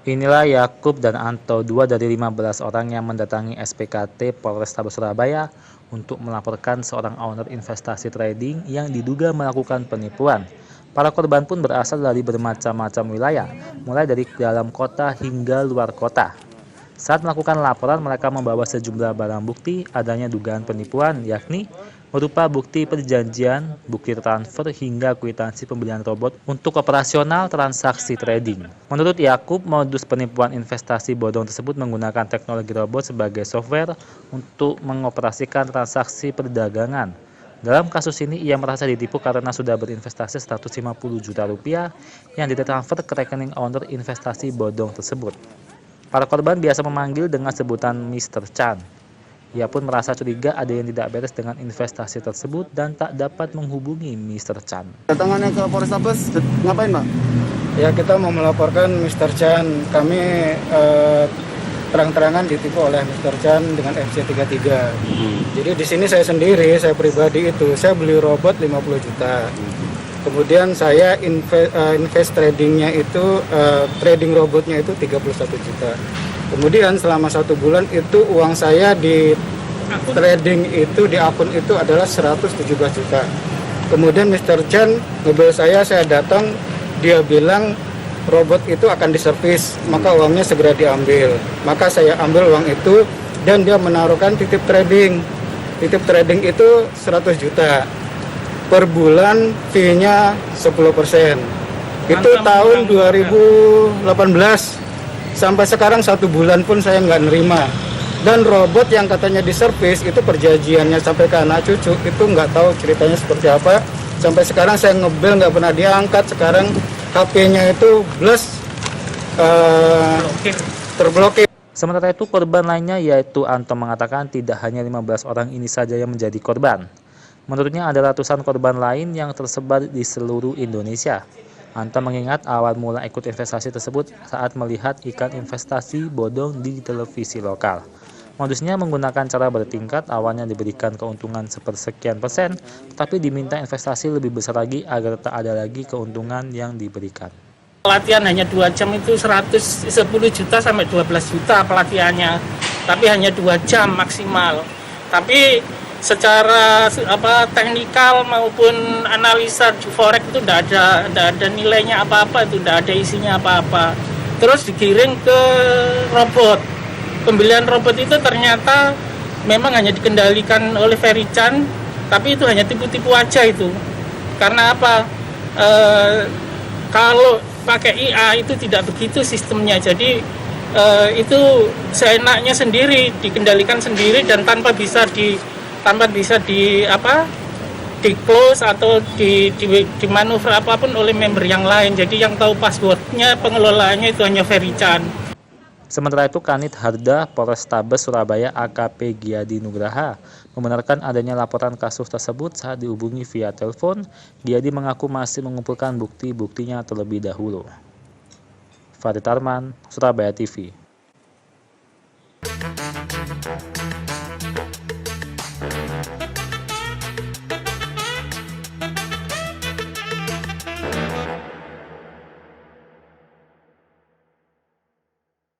Inilah Yakub dan Anto, 2 dari 15 orang yang mendatangi SPKT Polrestabes Surabaya untuk melaporkan seorang owner investasi trading yang diduga melakukan penipuan. Para korban pun berasal dari bermacam-macam wilayah, mulai dari dalam kota hingga luar kota. Saat melakukan laporan, mereka membawa sejumlah barang bukti adanya dugaan penipuan, yakni berupa bukti perjanjian, bukti transfer, hingga kwitansi pembelian robot untuk operasional transaksi trading. Menurut Yakub, modus penipuan investasi bodong tersebut menggunakan teknologi robot sebagai software untuk mengoperasikan transaksi perdagangan. Dalam kasus ini, ia merasa ditipu karena sudah berinvestasi 150 juta rupiah yang ditransfer ke rekening owner investasi bodong tersebut. Para korban biasa memanggil dengan sebutan Mr. Chan. Ia pun merasa curiga ada yang tidak beres dengan investasi tersebut dan tak dapat menghubungi Mr. Chan. Datangannya ke Polrestabes ngapain, Pak? Ya, kita mau melaporkan Mr. Chan. Kami terang-terangan ditipu oleh Mr. Chan dengan FC33. Jadi di sini saya sendiri, saya pribadi itu, saya beli robot 50 juta. Kemudian saya invest tradingnya itu, trading robotnya itu 31 juta. Kemudian selama 1 bulan itu uang saya di trading itu, di akun itu adalah 117 juta. Kemudian Mr. Chan ngebel saya datang, dia bilang robot itu akan diservis, maka uangnya segera diambil. Maka saya ambil uang itu dan dia menaruhkan titip trading. Titip trading itu 100 juta. Per bulan fee-nya 10%. Itu tahun 2018. Sampai sekarang 1 bulan pun saya nggak nerima. Dan robot yang katanya diservis itu perjanjiannya sampai ke anak cucu, itu nggak tahu ceritanya seperti apa. Sampai sekarang saya ngebel nggak pernah diangkat. Sekarang HP-nya itu terblokir. Sementara itu, korban lainnya yaitu Anto mengatakan tidak hanya 15 orang ini saja yang menjadi korban. Menurutnya ada ratusan korban lain yang tersebar di seluruh Indonesia. Anto mengingat awal mula ikut investasi tersebut saat melihat iklan investasi bodong di televisi lokal. Modusnya menggunakan cara bertingkat, awalnya diberikan keuntungan sepersekian persen, tetapi diminta investasi lebih besar lagi agar tak ada lagi keuntungan yang diberikan. Pelatihan hanya 2 jam itu 110 juta sampai 12 juta pelatihannya, tapi hanya 2 jam maksimal. Tapi secara teknikal maupun analisa forex itu tidak ada nilainya apa-apa, itu tidak ada isinya apa-apa. Terus digiring ke robot. Pembelian robot itu ternyata memang hanya dikendalikan oleh Ferry Chan, tapi itu hanya tipu-tipu aja itu. Karena apa? Kalau pakai IA itu tidak begitu sistemnya. Jadi itu seenaknya sendiri, dikendalikan sendiri dan tanpa bisa di close atau di manuver apapun oleh member yang lain. Jadi yang tahu passwordnya, pengelolaannya itu hanya Ferry Chan. Sementara itu, Kanit Harda Polrestabes Surabaya AKP Giadi Nugraha membenarkan adanya laporan kasus tersebut. Saat dihubungi via telepon, Giadi mengaku masih mengumpulkan bukti-buktinya terlebih dahulu. Farid Arman, Surabaya TV.